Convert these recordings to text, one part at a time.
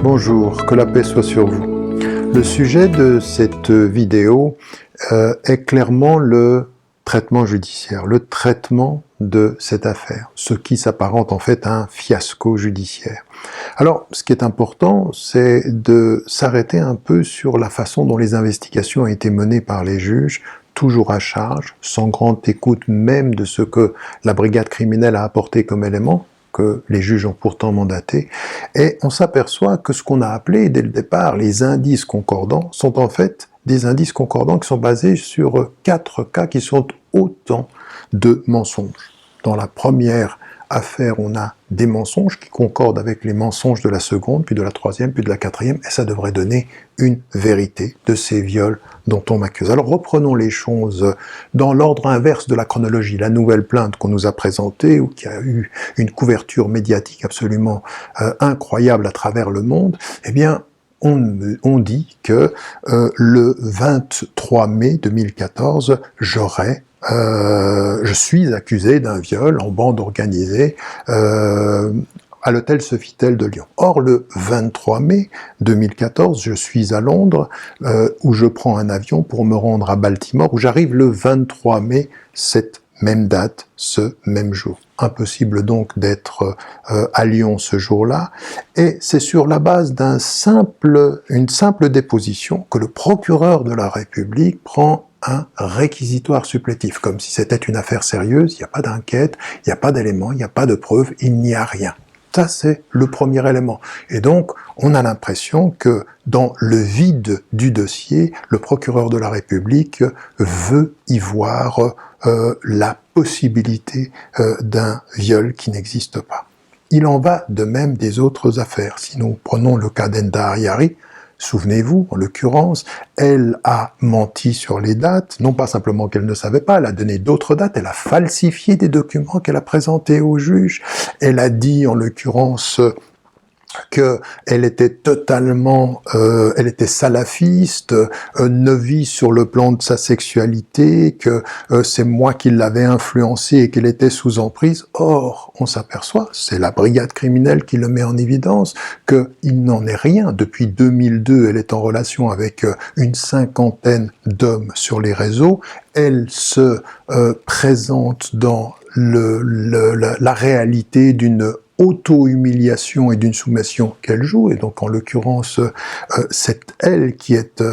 Bonjour, que la paix soit sur vous. Le sujet de cette vidéo est clairement le traitement judiciaire, le traitement de cette affaire, ce qui s'apparente en fait à un fiasco judiciaire. Alors, ce qui est important, c'est de s'arrêter un peu sur la façon dont les investigations ont été menées par les juges, toujours à charge, sans grande écoute même de ce que la brigade criminelle a apporté comme élément, que les juges ont pourtant mandaté, et on s'aperçoit que ce qu'on a appelé dès le départ les indices concordants sont en fait des indices concordants qui sont basés sur 4 cas qui sont autant de mensonges. Dans la première affaire, on a des mensonges qui concordent avec les mensonges de la seconde, puis de la troisième, puis de la quatrième, et ça devrait donner une vérité de ces viols dont on m'accuse. Alors reprenons les choses dans l'ordre inverse de la chronologie. La nouvelle plainte qu'on nous a présentée, ou qui a eu une couverture médiatique absolument incroyable à travers le monde, eh bien, on dit que le 23 mai 2014, je suis accusé d'un viol en bande organisée à l'hôtel Sofitel de Lyon. Or, le 23 mai 2014, je suis à Londres, où je prends un avion pour me rendre à Baltimore, où j'arrive le 23 mai, cette même date, ce même jour. Impossible donc d'être à Lyon ce jour-là, et c'est sur la base d'une simple déposition que le procureur de la République prend un réquisitoire supplétif, comme si c'était une affaire sérieuse, il n'y a pas d'enquête, il n'y a pas d'éléments, il n'y a pas de preuves, il n'y a rien. Ça, c'est le premier élément. Et donc, on a l'impression que dans le vide du dossier, le procureur de la République veut y voir la possibilité d'un viol qui n'existe pas. Il en va de même des autres affaires. Si nous prenons le cas d'Enda Ariari, souvenez-vous, en l'occurrence, elle a menti sur les dates, non pas simplement qu'elle ne savait pas, elle a donné d'autres dates, elle a falsifié des documents qu'elle a présentés au juge, elle a dit en l'occurrence qu'elle était totalement, elle était salafiste, novice sur le plan de sa sexualité, que c'est moi qui l'avais influencée et qu'elle était sous emprise. Or, on s'aperçoit, c'est la brigade criminelle qui le met en évidence, qu'il n'en est rien. Depuis 2002, elle est en relation avec une 50aine d'hommes sur les réseaux. Elle se présente dans la réalité d'une auto-humiliation et d'une soumission qu'elle joue, et donc en l'occurrence c'est elle qui est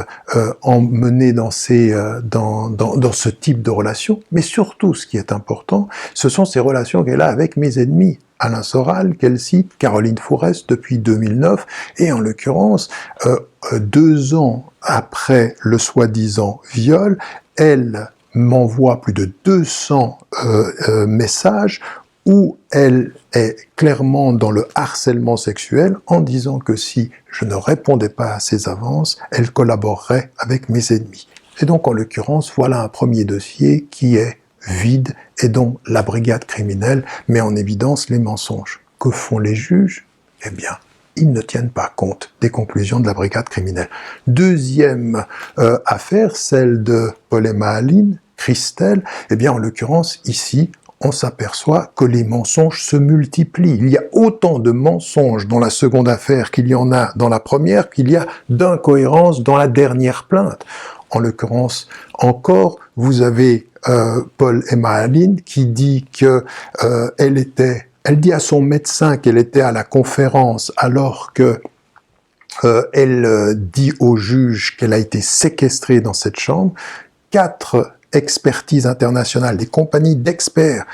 emmenée dans ce type de relation, mais surtout ce qui est important, ce sont ces relations qu'elle a avec mes ennemis. Alain Soral, qu'elle cite, Caroline Fourest depuis 2009, et en l'occurrence, 2 ans après le soi-disant viol, elle m'envoie plus de 200 messages où elle est clairement dans le harcèlement sexuel en disant que si je ne répondais pas à ses avances, elle collaborerait avec mes ennemis. Et donc, en l'occurrence, voilà un premier dossier qui est vide et dont la brigade criminelle met en évidence les mensonges. Que font les juges? Eh bien, ils ne tiennent pas compte des conclusions de la brigade criminelle. Deuxième affaire, celle de Paul et Mahaline, Christelle, eh bien, en l'occurrence, ici, on s'aperçoit que les mensonges se multiplient. Il y a autant de mensonges dans la seconde affaire qu'il y en a dans la première, qu'il y a d'incohérences dans la dernière plainte. En l'occurrence, encore, vous avez Paul et Mahaline qui dit que elle dit à son médecin qu'elle était à la conférence alors que elle dit au juge qu'elle a été séquestrée dans cette chambre. 4 expertises internationales, des compagnies d'experts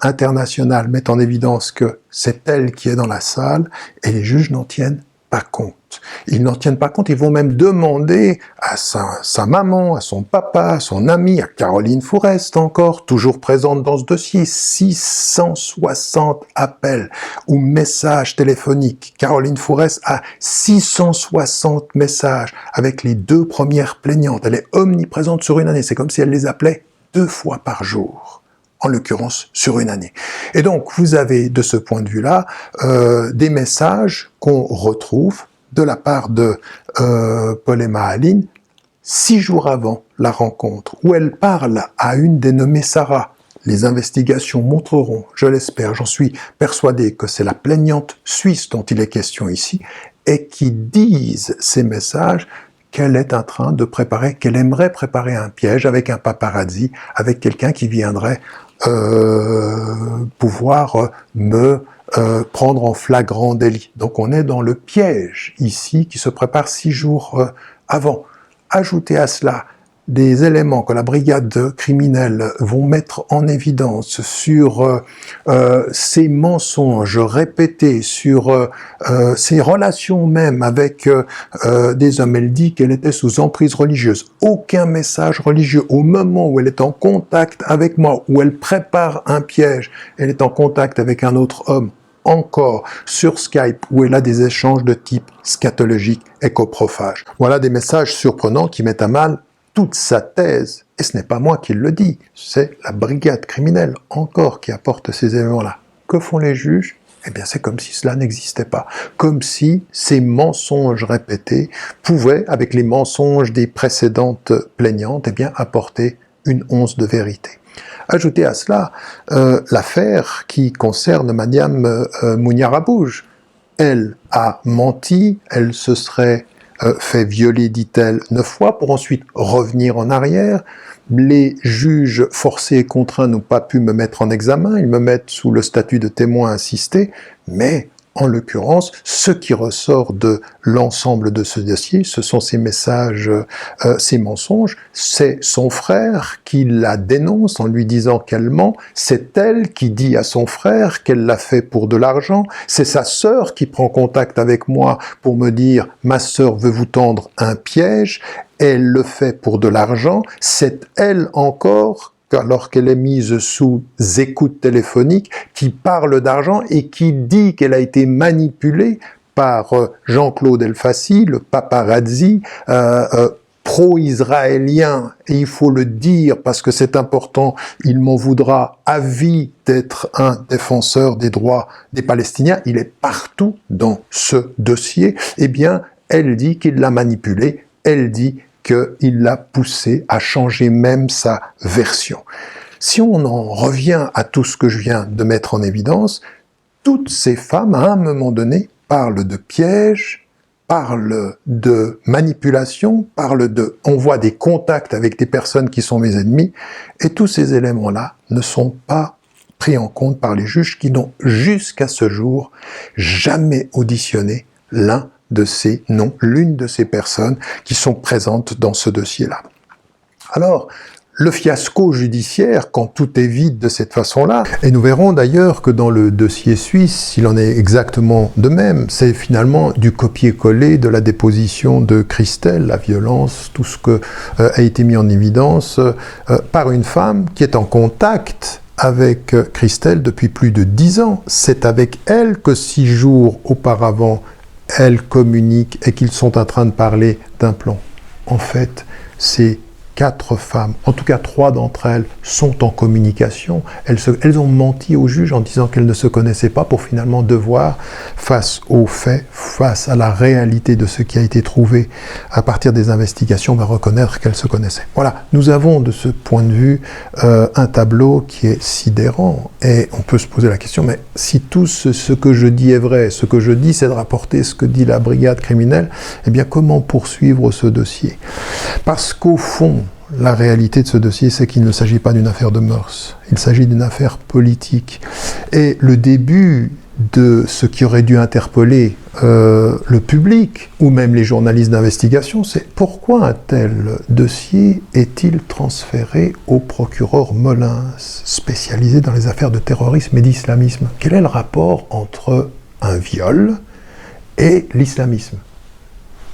internationales mettent en évidence que c'est elle qui est dans la salle, et les juges n'en tiennent pas compte. Ils n'en tiennent pas compte, ils vont même demander à sa maman, à son papa, à son ami, à Caroline Fourest encore, toujours présente dans ce dossier, 660 appels ou messages téléphoniques. Caroline Fourest a 660 messages avec les 2 premières plaignantes. Elle est omniprésente sur une année, c'est comme si elle les appelait 2 fois par jour. En l'occurrence sur une année. Et donc, vous avez de ce point de vue-là des messages qu'on retrouve de la part de Paul et Mahaline 6 jours avant la rencontre, où elle parle à une dénommée Sarah, les investigations montreront, je l'espère, j'en suis persuadé, que c'est la plaignante suisse dont il est question ici, et qui disent ces messages qu'elle est en train de préparer, qu'elle aimerait préparer un piège avec un paparazzi, avec quelqu'un qui viendrait pouvoir me prendre en flagrant délit. Donc on est dans le piège ici qui se prépare 6 jours avant. Ajoutez à cela des éléments que la brigade criminelle vont mettre en évidence sur ces mensonges répétés, sur ses relations même avec des hommes. Elle dit qu'elle était sous emprise religieuse. Aucun message religieux. Au moment où elle est en contact avec moi, où elle prépare un piège, elle est en contact avec un autre homme, encore sur Skype, où elle a des échanges de type scatologique et coprophage. Voilà des messages surprenants qui mettent à mal toute sa thèse. Et ce n'est pas moi qui le dis, c'est la brigade criminelle encore qui apporte ces éléments-là. Que font les juges? Eh bien, c'est comme si cela n'existait pas. Comme si ces mensonges répétés pouvaient, avec les mensonges des précédentes plaignantes, eh bien, apporter une once de vérité. Ajoutez à cela l'affaire qui concerne Madame Mouniarabouge. Elle a menti, elle se serait fait violer, dit-elle, 9 fois, pour ensuite revenir en arrière. Les juges forcés et contraints n'ont pas pu me mettre en examen, ils me mettent sous le statut de témoin assisté, mais en l'occurrence, ce qui ressort de l'ensemble de ce dossier, ce sont ces messages, ces mensonges. C'est son frère qui la dénonce en lui disant qu'elle ment. C'est elle qui dit à son frère qu'elle l'a fait pour de l'argent. C'est sa sœur qui prend contact avec moi pour me dire « Ma sœur veut vous tendre un piège ». Elle le fait pour de l'argent. C'est elle encore, alors qu'elle est mise sous écoute téléphonique, qui parle d'argent et qui dit qu'elle a été manipulée par Jean-Claude Elfassi, le paparazzi, pro-israélien, et il faut le dire parce que c'est important, il m'en voudra à vie d'être un défenseur des droits des Palestiniens, il est partout dans ce dossier, eh bien, elle dit qu'il l'a manipulé, elle dit qu'il l'a poussé à changer même sa version. Si on en revient à tout ce que je viens de mettre en évidence, toutes ces femmes, à un moment donné, parlent de pièges, parlent de manipulation, parlent de... On voit des contacts avec des personnes qui sont mes ennemis, et tous ces éléments-là ne sont pas pris en compte par les juges qui n'ont jusqu'à ce jour jamais auditionné l'une de ces personnes qui sont présentes dans ce dossier-là. Alors, le fiasco judiciaire, quand tout est vide de cette façon-là, et nous verrons d'ailleurs que dans le dossier suisse, il en est exactement de même, c'est finalement du copier-coller de la déposition de Christelle, la violence, tout ce que a été mis en évidence par une femme qui est en contact avec Christelle depuis plus de 10 ans. C'est avec elle que 6 jours auparavant, elles communiquent et qu'ils sont en train de parler d'un plan. En fait, c'est 4 femmes, en tout cas 3 d'entre elles, sont en communication. Elles ont menti au juge en disant qu'elles ne se connaissaient pas pour finalement devoir, face aux faits, face à la réalité de ce qui a été trouvé à partir des investigations, reconnaître qu'elles se connaissaient. Voilà, nous avons de ce point de vue un tableau qui est sidérant. Et on peut se poser la question, mais si tout ce que je dis est vrai, ce que je dis c'est de rapporter ce que dit la brigade criminelle, eh bien comment poursuivre ce dossier? Parce qu'au fond, la réalité de ce dossier, c'est qu'il ne s'agit pas d'une affaire de mœurs, il s'agit d'une affaire politique. Et le début de ce qui aurait dû interpeller le public, ou même les journalistes d'investigation, c'est pourquoi un tel dossier est-il transféré au procureur Molins, spécialisé dans les affaires de terrorisme et d'islamisme? Quel est le rapport entre un viol et l'islamisme?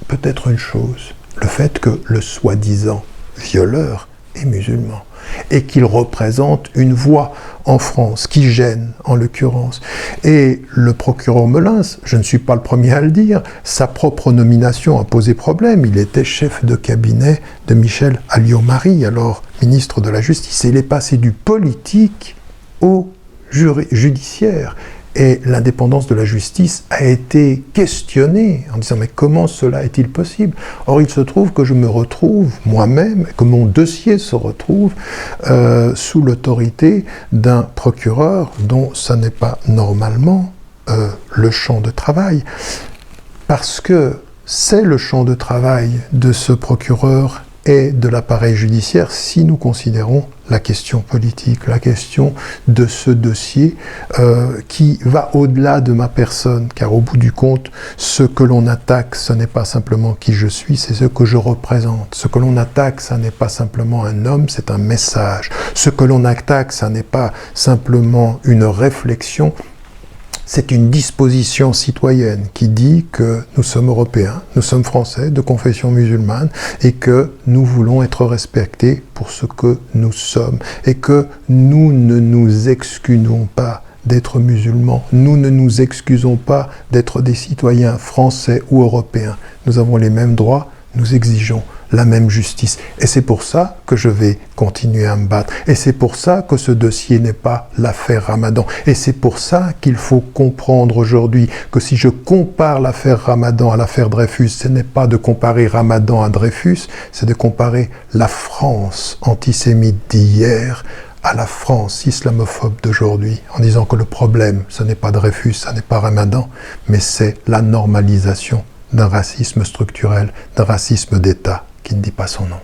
Peut-être une chose, le fait que le soi-disant violeur est musulman et qu'il représente une voix en France qui gêne en l'occurrence. Et le procureur Molins, je ne suis pas le premier à le dire, sa propre nomination a posé problème. Il était chef de cabinet de Michel Alliot-Marie, alors ministre de la Justice, et il est passé du politique au judiciaire. et l'indépendance de la justice a été questionnée en disant mais comment cela est-il possible? Or il se trouve que je me retrouve moi-même, que mon dossier se retrouve sous l'autorité d'un procureur dont ça n'est pas normalement le champ de travail, parce que c'est le champ de travail de ce procureur et de l'appareil judiciaire si nous considérons la question politique, la question de ce dossier qui va au-delà de ma personne, car au bout du compte, ce que l'on attaque, ce n'est pas simplement qui je suis, c'est ce que je représente. Ce que l'on attaque, ça n'est pas simplement un homme, c'est un message. Ce que l'on attaque, ça n'est pas simplement une réflexion, c'est une disposition citoyenne qui dit que nous sommes européens, nous sommes français de confession musulmane et que nous voulons être respectés pour ce que nous sommes et que nous ne nous excusons pas d'être musulmans, nous ne nous excusons pas d'être des citoyens français ou européens. Nous avons les mêmes droits, nous exigeons la même justice. Et c'est pour ça que je vais continuer à me battre. Et c'est pour ça que ce dossier n'est pas l'affaire Ramadan. Et c'est pour ça qu'il faut comprendre aujourd'hui que si je compare l'affaire Ramadan à l'affaire Dreyfus, ce n'est pas de comparer Ramadan à Dreyfus, c'est de comparer la France antisémite d'hier à la France islamophobe d'aujourd'hui, en disant que le problème, ce n'est pas Dreyfus, ce n'est pas Ramadan, mais c'est la normalisation d'un racisme structurel, d'un racisme d'État qui ne dit pas son nom.